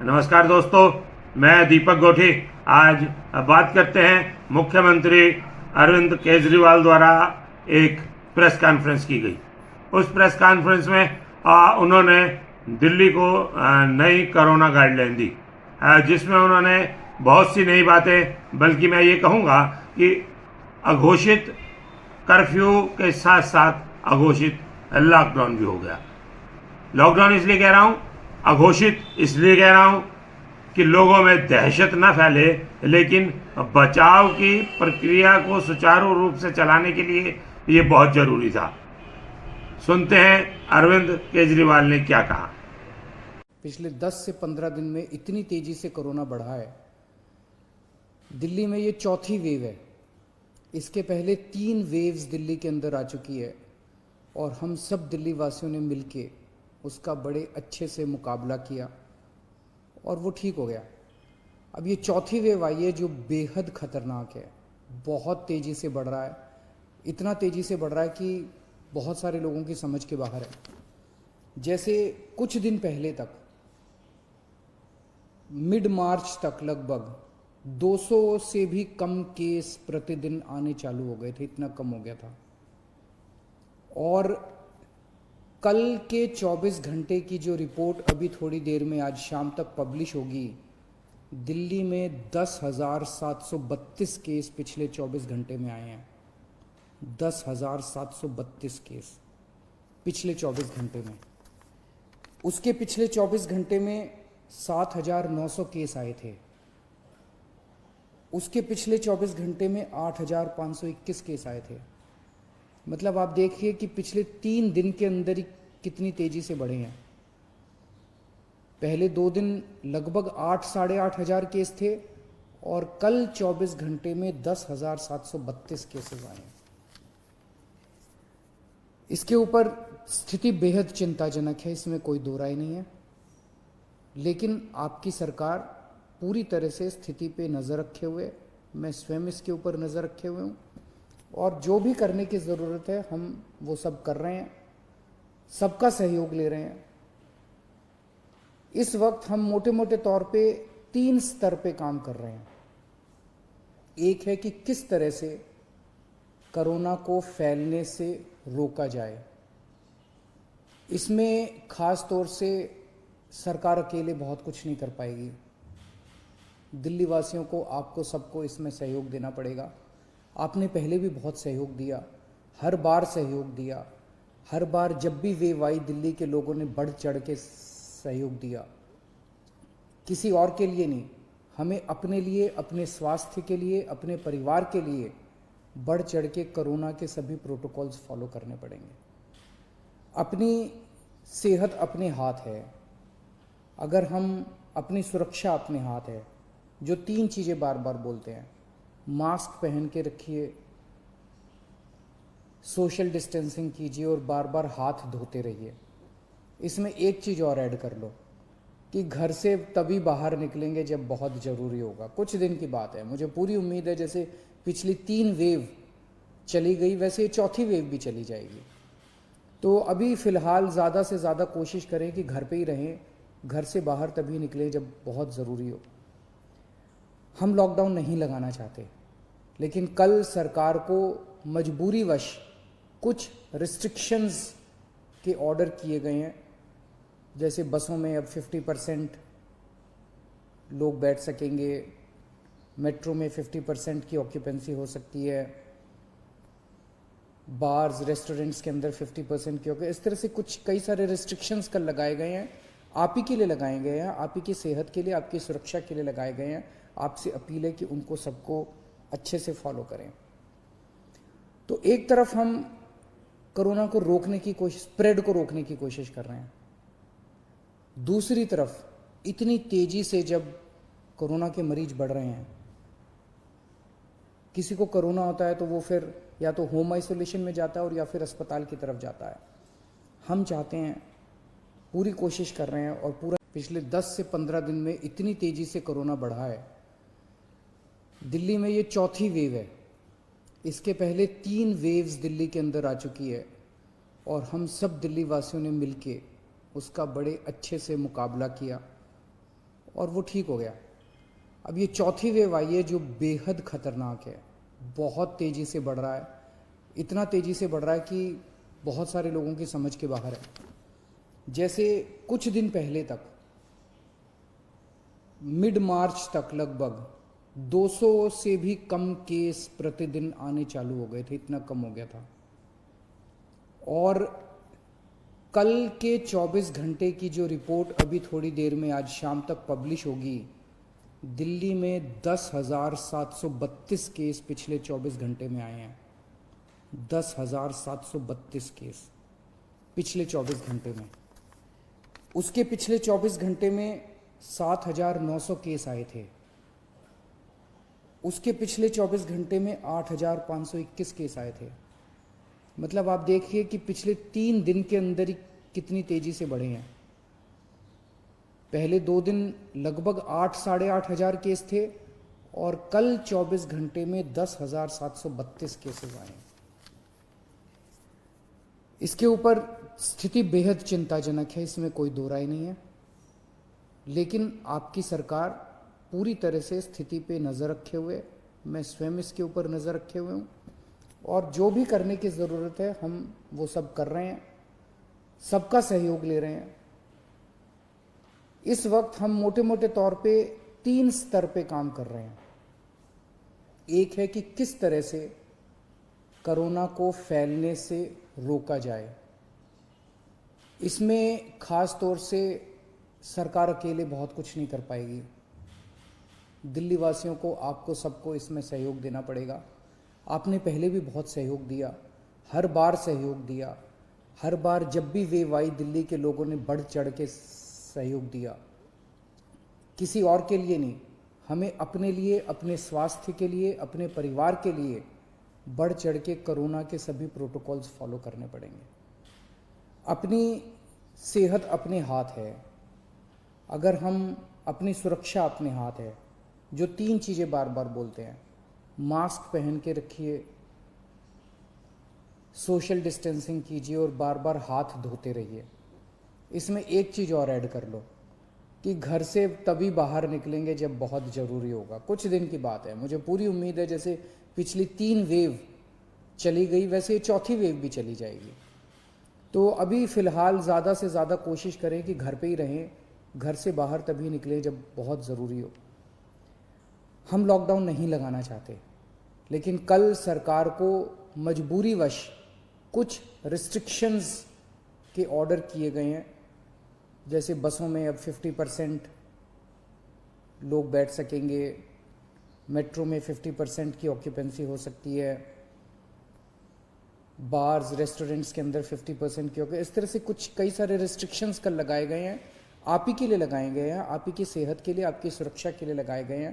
नमस्कार दोस्तों, मैं दीपक गोठी। आज बात करते हैं मुख्यमंत्री अरविंद केजरीवाल द्वारा एक प्रेस कॉन्फ्रेंस की गई। उस प्रेस कॉन्फ्रेंस में उन्होंने दिल्ली को नई कोरोना गाइडलाइन दी, जिसमें उन्होंने बहुत सी नई बातें, बल्कि मैं ये कहूँगा कि अघोषित कर्फ्यू के साथ साथ अघोषित लॉकडाउन भी हो गया। लॉकडाउन इसलिए कह रहा हूँ, अघोषित इसलिए कह रहा हूँ कि लोगों में दहशत न फैले, लेकिन बचाव की प्रक्रिया को सुचारू रूप से चलाने के लिए ये बहुत जरूरी था। सुनते हैं अरविंद केजरीवाल ने क्या कहा। पिछले 10 से 15 दिन में इतनी तेजी से कोरोना बढ़ा है। दिल्ली में ये चौथी वेव है। इसके पहले 3 वेव्स दिल्ली के अंदर आ चुकी है और हम सब दिल्ली वासियों ने मिलके उसका बड़े अच्छे से मुकाबला किया और वो ठीक हो गया। अब ये चौथी वेव आई है जो बेहद खतरनाक है, बहुत तेजी से बढ़ रहा है। इतना तेजी से बढ़ रहा है कि बहुत सारे लोगों की समझ के बाहर है। जैसे कुछ दिन पहले तक, मिड मार्च तक लगभग 200 से भी कम केस प्रतिदिन आने चालू हो गए थे, इतना कम हो गया था। और कल के 24 घंटे की जो रिपोर्ट अभी थोड़ी देर में आज शाम तक पब्लिश होगी, दिल्ली में 10,732 केस पिछले 24 घंटे में आए हैं। 10,732 केस पिछले 24 घंटे में। उसके पिछले 24 घंटे में 7,900 केस आए थे। उसके पिछले 24 घंटे में 8,521 केस आए थे। मतलब आप देखिए कि पिछले 3 दिन के अंदर ही कितनी तेजी से बढ़े हैं। पहले 2 दिन लगभग 8 साढ़े 8 हजार केस थे और कल 24 घंटे में 10,732 केसेस आए हैं। इसके ऊपर स्थिति बेहद चिंताजनक है, इसमें कोई दो राय नहीं है। लेकिन आपकी सरकार पूरी तरह से स्थिति पे नज़र रखे हुए, मैं स्वयं इसके ऊपर नज़र रखे हुए हूँ और जो भी करने की ज़रूरत है हम वो सब कर रहे हैं, सबका सहयोग ले रहे हैं। इस वक्त हम मोटे मोटे तौर पे 3 स्तर पे काम कर रहे हैं। एक है कि किस तरह से कोरोना को फैलने से रोका जाए। इसमें खास तौर से सरकार अकेले बहुत कुछ नहीं कर पाएगी। दिल्ली वासियों को, आपको सबको इसमें सहयोग देना पड़ेगा। आपने पहले भी बहुत सहयोग दिया, हर बार सहयोग दिया। हर बार जब भी वेव आई, दिल्ली के लोगों ने बढ़ चढ़ के सहयोग दिया। किसी और के लिए नहीं, हमें अपने लिए, अपने स्वास्थ्य के लिए, अपने परिवार के लिए बढ़ चढ़ के कोरोना के सभी प्रोटोकॉल्स फॉलो करने पड़ेंगे। अपनी सेहत अपने हाथ है। अगर हम, अपनी सुरक्षा अपने हाथ है। जो 3 चीज़ें बार बार बोलते हैं, मास्क पहन के रखिए, सोशल डिस्टेंसिंग कीजिए और बार बार हाथ धोते रहिए। इसमें एक चीज़ और ऐड कर लो कि घर से तभी बाहर निकलेंगे जब बहुत ज़रूरी होगा। कुछ दिन की बात है, मुझे पूरी उम्मीद है जैसे पिछली 3 वेव चली गई वैसे ये चौथी वेव भी चली जाएगी। तो अभी फ़िलहाल ज़्यादा से ज़्यादा कोशिश करें कि घर पे ही रहें, घर से बाहर तभी निकलें जब बहुत ज़रूरी हो। हम लॉकडाउन नहीं लगाना चाहते, लेकिन कल सरकार को मजबूरीवश कुछ रिस्ट्रिक्शंस के ऑर्डर किए गए हैं। जैसे बसों में अब 50% लोग बैठ सकेंगे, मेट्रो में 50% की ऑक्यूपेंसी हो सकती है, बार्स रेस्टोरेंट्स के अंदर 50% की हो गए। इस तरह से कुछ कई सारे रिस्ट्रिक्शंस कल लगाए गए हैं। आप ही के लिए लगाए गए हैं, आप ही की सेहत के लिए, आपकी सुरक्षा के लिए लगाए गए हैं। आपसे अपील है कि उनको सबको अच्छे से फॉलो करें। तो एक तरफ हम कोरोना को रोकने की कोशिश, स्प्रेड को रोकने की कोशिश कर रहे हैं। दूसरी तरफ इतनी तेजी से जब कोरोना के मरीज बढ़ रहे हैं, किसी को कोरोना होता है तो वो फिर या तो होम आइसोलेशन में जाता है और या फिर अस्पताल की तरफ जाता है। हम चाहते हैं, पूरी कोशिश कर रहे हैं और पूरा पिछले 10 से 15 दिन में इतनी तेजी से कोरोना बढ़ा है। दिल्ली में ये चौथी वेव है। इसके पहले 3 वेव्स दिल्ली के अंदर आ चुकी है और हम सब दिल्ली वासियों ने मिलके उसका बड़े अच्छे से मुकाबला किया और वो ठीक हो गया। अब ये चौथी वेव आई है जो बेहद खतरनाक है, बहुत तेज़ी से बढ़ रहा है, इतना तेज़ी से बढ़ रहा है कि बहुत सारे लोगों की समझ के बाहर है। जैसे कुछ दिन पहले तक, मिड मार्च तक लगभग 200 से भी कम केस प्रतिदिन आने चालू हो गए थे, इतना कम हो गया था। और कल के 24 घंटे की जो रिपोर्ट अभी थोड़ी देर में आज शाम तक पब्लिश होगी, दिल्ली में 10,732 केस पिछले 24 घंटे में आए हैं। 10,732 केस पिछले 24 घंटे में। उसके पिछले 24 घंटे में 7,900 केस आए थे। उसके पिछले 24 घंटे में 8,521 केस आए थे। मतलब आप देखिए कि पिछले 3 दिन के अंदर ही कितनी तेजी से बढ़े हैं। पहले 2 दिन लगभग 8 साढ़े 8,000 केस थे और कल 24 घंटे में 10,732 केसेस आए। इसके ऊपर स्थिति बेहद चिंताजनक है, इसमें कोई दो राय नहीं है। लेकिन आपकी सरकार पूरी तरह से स्थिति पे नज़र रखे हुए, मैं स्वयं इसके ऊपर नज़र रखे हुए हूँ और जो भी करने की ज़रूरत है हम वो सब कर रहे हैं, सबका सहयोग ले रहे हैं। इस वक्त हम मोटे मोटे तौर पे 3 स्तर पे काम कर रहे हैं। एक है कि किस तरह से कोरोना को फैलने से रोका जाए। इसमें खास तौर से सरकार अकेले बहुत कुछ नहीं कर पाएगी। दिल्ली वासियों को, आपको सबको इसमें सहयोग देना पड़ेगा। आपने पहले भी बहुत सहयोग दिया, हर बार सहयोग दिया, हर बार जब भी वेव आई दिल्ली के लोगों ने बढ़ चढ़ के सहयोग दिया। किसी और के लिए नहीं, हमें अपने लिए, अपने स्वास्थ्य के लिए, अपने परिवार के लिए बढ़ चढ़ के कोरोना के सभी प्रोटोकॉल्स फॉलो करने पड़ेंगे। अपनी सेहत अपने हाथ है। अगर हम अपनी सुरक्षा अपने हाथ है, जो 3 चीज़ें बार बार बोलते हैं, मास्क पहन के रखिए, सोशल डिस्टेंसिंग कीजिए और बार बार हाथ धोते रहिए। इसमें एक चीज़ और ऐड कर लो कि घर से तभी बाहर निकलेंगे जब बहुत ज़रूरी होगा। कुछ दिन की बात है, मुझे पूरी उम्मीद है जैसे पिछली 3 वेव चली गई वैसे ये चौथी वेव भी चली जाएगी। तो अभी फ़िलहाल ज़्यादा से ज़्यादा कोशिश करें कि घर पे ही रहें, घर से बाहर तभी निकलें जब बहुत ज़रूरी हो। हम लॉकडाउन नहीं लगाना चाहते, लेकिन कल सरकार को मजबूरीवश कुछ रिस्ट्रिक्शंस के ऑर्डर किए गए हैं। जैसे बसों में अब 50% लोग बैठ सकेंगे, मेट्रो में 50% की ऑक्यूपेंसी हो सकती है, बार्स रेस्टोरेंट्स के अंदर 50% की ऑक्यूपेंसी, इस तरह से कुछ कई सारे रिस्ट्रिक्शंस कल लगाए गए हैं। आप ही के लिए लगाए गए हैं, आप ही की सेहत के लिए, आपकी सुरक्षा के लिए लगाए गए हैं।